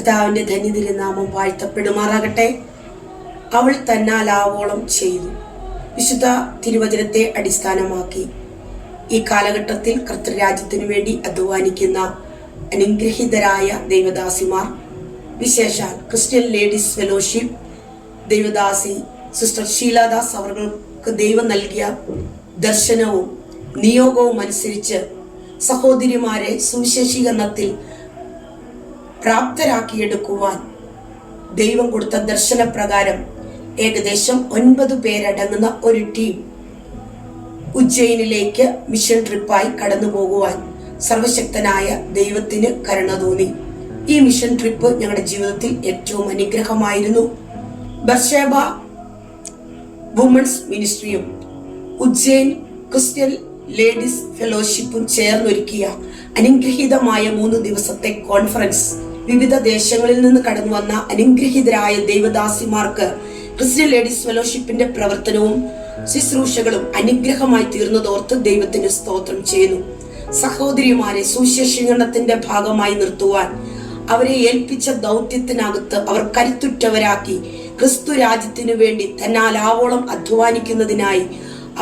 കർത്താവിന്റെ ധന്യതിരുനാമം വാഴ്ത്തപ്പെടുമാറാകട്ടെ. അവൾ തന്നാലാവോളം ചെയ്തു. വിശുദ്ധ തിരുവചനത്തെ അടിസ്ഥാനമാക്കി ഈ കാലഘട്ടത്തിൽ കർത്തൃരാജ്യത്തിനു വേണ്ടി അധ്വാനിക്കുന്ന അനുഗ്രഹീതരായ ദൈവദാസിമാർ, വിശേഷാൽ ക്രിസ്ത്യൻ ലേഡീസ് ഫെലോഷിപ്പ് ദൈവദാസി സിസ്റ്റർ ഷീലാദാസ് അവർക്ക് ദൈവം നൽകിയ ദർശനവും നിയോഗവും അനുസരിച്ച് സഹോദരിമാരെ സുവിശേഷീകരണത്തിൽ പ്രാപ്തരാക്കിയെടുക്കുവാൻ ദൈവം കൊടുത്ത ദർശനപ്രകാരം ഏകദേശം 9 പേരടങ്ങുന്ന ഒരു ടീം ഉജ്ജയിനിലേക്ക് മിഷൻ ട്രിപ്പായി കടന്നു പോകുവാൻ സർവശക്തനായ ദൈവത്തിന് കരുണ തോന്നി. ഈ മിഷൻ ട്രിപ്പ് ഞങ്ങളുടെ ജീവിതത്തിൽ ഏറ്റവും അനുഗ്രഹമായിരുന്നു. ബർഷേബ വുമൻസ് മിനിസ്ട്രിയും ഉജ്ജയിൻ ക്രിസ്ത്യൻ ലേഡീസ് ഫെലോഷിപ്പും ചേർന്നൊരുക്കിയ അനുഗ്രഹീതമായ 3 ദിവസത്തെ കോൺഫറൻസ് വിവിധ ദേശങ്ങളിൽ നിന്ന് കടന്നു വന്ന അനുഗ്രഹീതരായ ദൈവദാസിമാർക്ക് ക്രിസ്ത്യൻ ലേഡീസ് ഫെലോഷിപ്പിന്റെ പ്രവർത്തനവും ശുശ്രൂഷകളും അനുഗ്രഹമായി തീർന്നതോർത്ത് ദൈവത്തിന് സ്തോത്രം ചെയ്യുന്നു. സഹോദരിമാരെ സുവിശേഷീകരണത്തിന്റെ ഭാഗമായി നിർത്തുവാൻ അവരെ ഏൽപ്പിച്ച ദൗത്യത്തിനകത്ത് അവർ കരുത്തുറ്റവരാക്കി ക്രിസ്തു രാജ്യത്തിനു വേണ്ടി തന്നാലാവോളം അധ്വാനിക്കുന്നതിനായി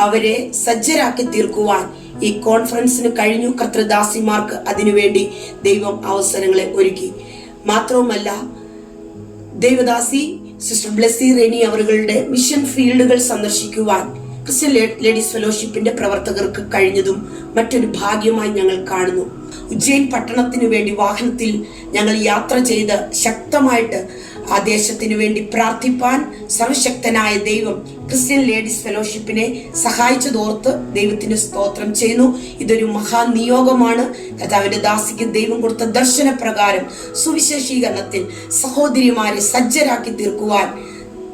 അവരെ സജ്ജരാക്കി തീർക്കുവാൻ ഈ കോൺഫറൻസിന് കഴിഞ്ഞു. കർത്തൃദാസിമാർക്ക് അതിനുവേണ്ടി ദൈവം അവസരങ്ങളെ ഒരുക്കി. മാത്രവുമല്ല, ദൈവദാസി സിസ്റ്റർ ബ്ലെസ്സി റെനി അവരുടെ മിഷൻ ഫീൽഡുകൾ സന്ദർശിക്കുവാൻ ക്രിസ്ത്യൻ ലേഡീസ് ഫെലോഷിപ്പിന്റെ പ്രവർത്തകർക്ക് കഴിഞ്ഞതും മറ്റൊരു ഭാഗ്യമായി ഞങ്ങൾ കാണുന്നു. ഉജ്ജയിൻ പട്ടണത്തിനു വേണ്ടി വാഹനത്തിൽ ഞങ്ങൾ യാത്ര ചെയ്ത് ശക്തമായിട്ട് ആ ദേശത്തിനു വേണ്ടി പ്രാർത്ഥിപ്പാൻ സർവശക്തനായ ദൈവം ക്രിസ്ത്യൻ ലേഡീസ് ഫെലോഷിപ്പിനെ സഹായിച്ചതോർത്ത് ദൈവത്തിന് സ്തോത്രം ചെയ്യുന്നു. ഇതൊരു മഹാനിയോഗമാണ്. കർത്താവിന്റെ ദാസിക്ക് ദൈവം കൊടുത്ത ദർശനപ്രകാരം സുവിശേഷീകരണത്തിൽ സഹോദരിമാരെ സജ്ജരാക്കി തീർക്കുവാൻ,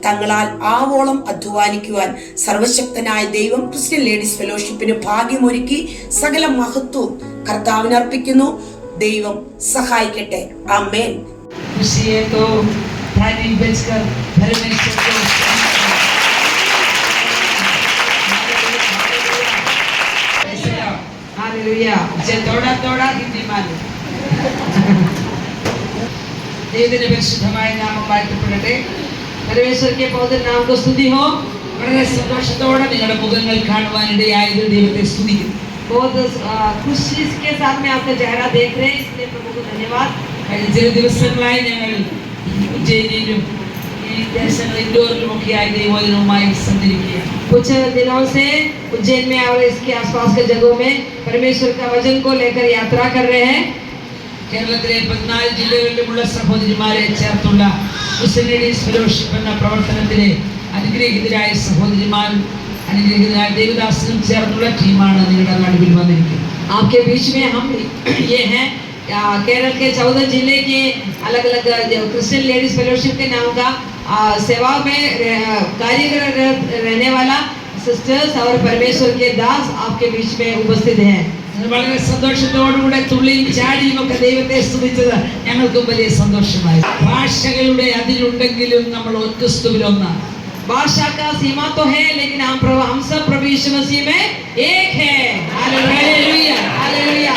തങ്ങളാൽ ആവോളം അധ്വാനിക്കുവാൻ സർവശക്തനായ ദൈവം ക്രിസ്ത്യൻ ലേഡീസ് ഫെലോഷിപ്പിന് ഭാഗ്യമൊരുക്കി. സകല മഹത്വവും കർത്താവിന് അർപ്പിക്കുന്നു. ദൈവം സഹായിക്കട്ടെ. ആമേൻ. ദൈവത്തിന്റെ പരിശുദ്ധമായ നാമം വാഴ്ത്തപ്പെടട്ടെ. परमेश्वर के पवित्र नाम को स्तुति हो. വളരെ സന്തോഷത്തോടെ നിങ്ങളുടെ മുഖങ്ങൾ കാണുവാനിടയായത് ദൈവത്തെ സ്തുതിക്കുന്നു. बहुत खुशी के साथ में आपका चेहरा देख रहे हैं, इसलिए प्रभु को धन्यवाद. കഴിഞ്ഞ ചില ദിവസങ്ങളായി ഞങ്ങൾ ഉജ്ജയിനിലും ഈ ദേശങ്ങൾ ഇൻഡോറിലും ഒക്കെയായി ദൈവവചനവുമായി സഞ്ചരിക്കുകയാണ്. कुछ दिनों से उज्जैन में और इसके आसपास के जगहों में परमेश्वर का वचन को लेकर यात्रा कर रहे हैं. കേരളത്തിലെ 14 ജില്ലകളിലുമുള്ള സഹോദരിമാരെ ചേർത്തുള്ള ക്രിസ്ത്യൻ ലേഡീസ് ഫെലോഷിപ്പ് എന്ന പ്രവർത്തനത്തിലെ അനുഗ്രഹീതരായ സഹോദരിമാരും അനുഗ്രഹീതരായ ദേവദാസനും ചേർന്നുള്ള ടീമാണ് നിങ്ങളുടെ നടുവിൽ വന്നിരിക്കുന്നത്. आपके बीच में हम ये हैं केरल के 14 जिले के अलग अलग क्रिश्चियन लेडीज फेलोशिप के नाम का सेवा में कार्य रहने वाला सिस्टर्स और परमेश्वर के दास आपके बीच में उपस्थित हैं. വളരെ സന്തോഷത്തോടുകൂടെ തുള്ളിയും ചാടിയും ഒക്കെ ദൈവത്തെ സ്തുതിച്ചത് ഞങ്ങൾക്ക് വലിയ സന്തോഷമായി. ഭാഷകളുടെ അതിലുണ്ടെങ്കിലും നമ്മൾ ക്രിസ്തുവിലൊന്നാണ്. भाषा का सीमा तो है, लेकिन हम सब प्रभु यीशु मसीह में एक है. Hallelujah, hallelujah.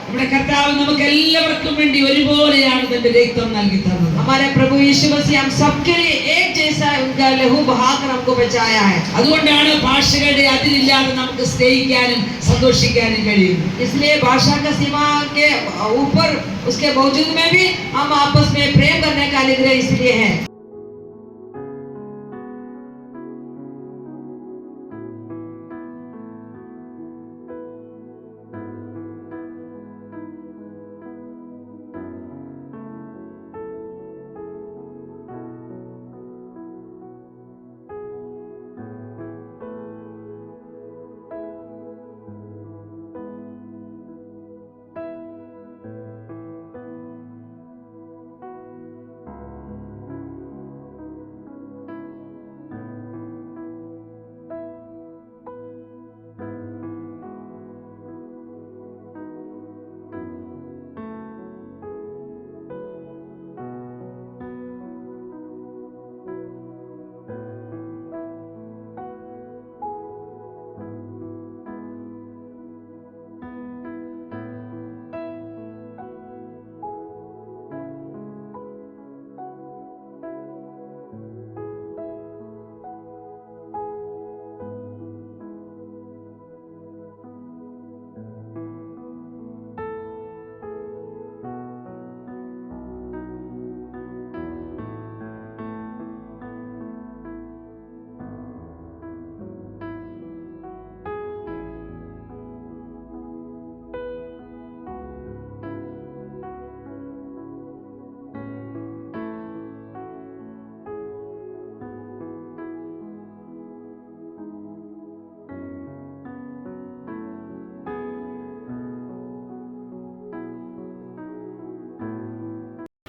നമ്മുടെ കർത്താവ് നമുക്ക് എല്ലാവർക്കും വേണ്ടി ഒരുപോലെയാണ് തന്റെ രക്തം നൽകി തന്നത്. हमारे प्रभु यीशु मसीह हम सबके लिए एक जैसा उनका लहू बहाकर हमको बचाया है. അതുകൊണ്ടാണ് ഭാഷകളുടെ അതിരില്ലാതെ നമുക്ക് സ്നേഹിക്കാനും സന്തോഷിക്കാനും കഴിയുന്നത്. इसलिए भाषा का सीमा के ऊपर उसके बावजूद में भी हम आपस में प्रेम करने का अनुग्रह इसलिए है.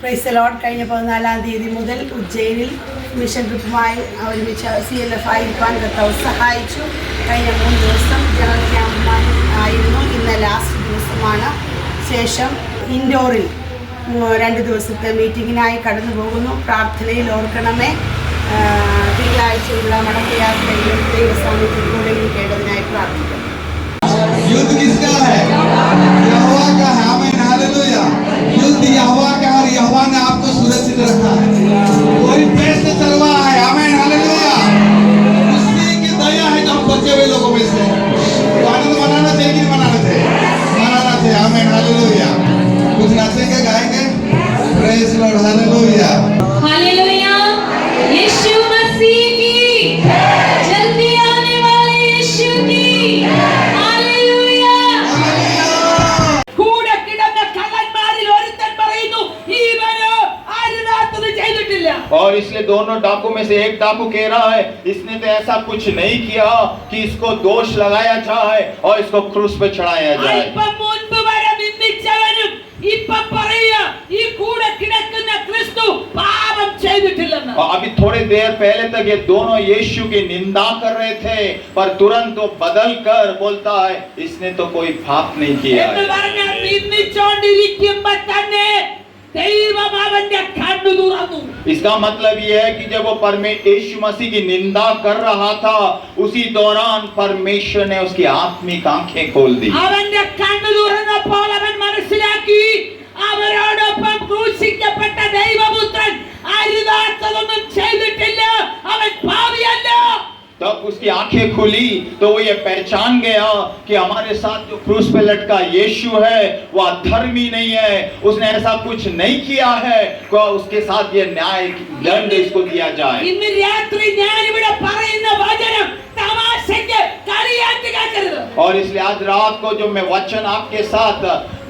Praise the Lord. കഴിഞ്ഞ 14-ാം തീയതി മുതൽ ഉജ്ജയിനിൽ മിഷൻ ട്രിപ്പുമായി ഒരുമിച്ച് CLF ആയിരിക്കാൻ കർത്താവ് സഹായിച്ചു. കഴിഞ്ഞ 3 ദിവസം ജനറൽ ക്യാമ്പുമായി ആയിരുന്നു. ഇന്ന് ലാസ്റ്റ് ദിവസമാണ്. ശേഷം ഇൻഡോറിൽ 2 ദിവസത്തെ മീറ്റിങ്ങിനായി കടന്നു പോകുന്നു. പ്രാർത്ഥനയിൽ ഓർക്കണമേ. തിങ്കളാഴ്ചയുള്ള മടക്കയാത്രയിലും ദൈവസാന്നിധ്യത്തിലൂടെ കേട്ടതിനായി പ്രാർത്ഥിക്കുന്നു. युद्ध किसका है? यहोवा का है। आमीन, हालेलुया। युद्ध यहोवा का और यहोवा ने आपको सुरक्षित रखा है। कोई पेड़ से चलवा है। आमीन, हालेलुया। उसी की दया है जो हम बचे हुए लोगों में से। तो आनंद मनाना चाहिए कि नहीं मनाना चाहिए? मनाना चाहिए। आमीन, हालेलुया। कुछ नाचेंगे, गाएंगे। Praise Lord, hallelujah. हालेलुया। यीशु मसीह की जल्दी आने वाले यीशु की हालेलुया। കൂടെ കിടന്ന കള്ളന്മാരിൽ ഒരുത്തൻ പറയുന്നു, ഇവനോ അരുതാത്തത് ചെയ്തിട്ടില്ല. और इसलिए दोनों डाकू में से एक डाकू कह रहा है, इसने तो ऐसा कुछ नहीं किया कि इसको दोष लगाया जाए और इसको क्रूस पे चढ़ाया जाए। അല്പം മുൻപ് വരെ നിന്ദിച്ചവനും ഇപ്പൊ പറയുക, ഈ കൂടെ കിടക്കുന്ന ക്രിസ്തു പാപം ചെയ്തിട്ടില്ലെന്ന്. और अभी थोड़ी देर पहले तक ये दोनों यीशु की निंदा कर रहे थे, पर तुरंत वो बदल कर बोलता है, इसने तो कोई पाप नहीं किया എന്ന് है। പറഞ്ഞാൽ നിന്ദിച്ചോണ്ടിരിക്കുമ്പോ തന്നെ ദൈവം അവന്റെ കണ്ണു തുറന്നു. इसका मतलब ये है कि जब वो यीशु मसीह की निंदा कर रहा था, उसी दौरान परमेश्वर ने उसकी आत्मिक आंखें खोल दी। അവന്റെ കണ്ണു തുറന്നപ്പോൾ അവൻ മനസ്സിലാക്കി, അവരോടൊപ്പം ക്രൂശിക്കപ്പെട്ട ദൈവപുത്രൻ അരുതാത്തതൊന്നും ചെയ്തിട്ടില്ല, അവൻ പാപിയല്ല. तब उसकी आंखें खुली तो वो ये पहचान गया कि हमारे साथ जो क्रूस पे लटका यीशु है वो अधर्मी नहीं है, उसने ऐसा कुछ नहीं किया है कि उसके साथ ये न्याय दंड इसको दिया जाए। ഇന്ന് രാത്രി ഞാൻ ഇവിടെ പറയുന്ന വചനം തമാശയ്ക്ക് കളിയാക്കി കേൾക്കരുത്. और इसलिए आज रात को जो मैं वचन आपके साथ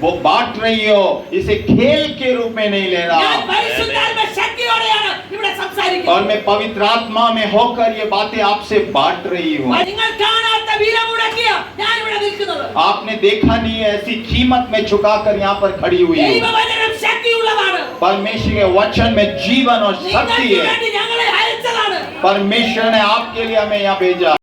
वो बांट रही हो, इसे खेल के रूप में नहीं ले ഞാൻ रहा, പരിശുദ്ധാത്മ ശക്തിയോടെയാണ് ഇവിടെ और സംസാരിക്കുന്നത്. मैं पवित्र आत्मा में होकर ये बातें आपसे बांट रही हूँ। നിങ്ങൾ കാണാത്ത വില മുടക്കിയ ഞാൻ ഇവിടെ നിൽക്കുന്നത്. आपने देखा नहीं है, ऐसी कीमत में झुकाकर यहाँ पर खड़ी हुई हूँ। ദൈവവചനം ശക്തിയുള്ളതാണ്. परमेश्वर के वचन में जीवन और शक्ति നിങ്ങൾക്ക് है। വേണ്ടി ഞങ്ങളെ അയച്ചതാണ്. परमेश्वर ने आपके लिए हमें यहाँ भेजा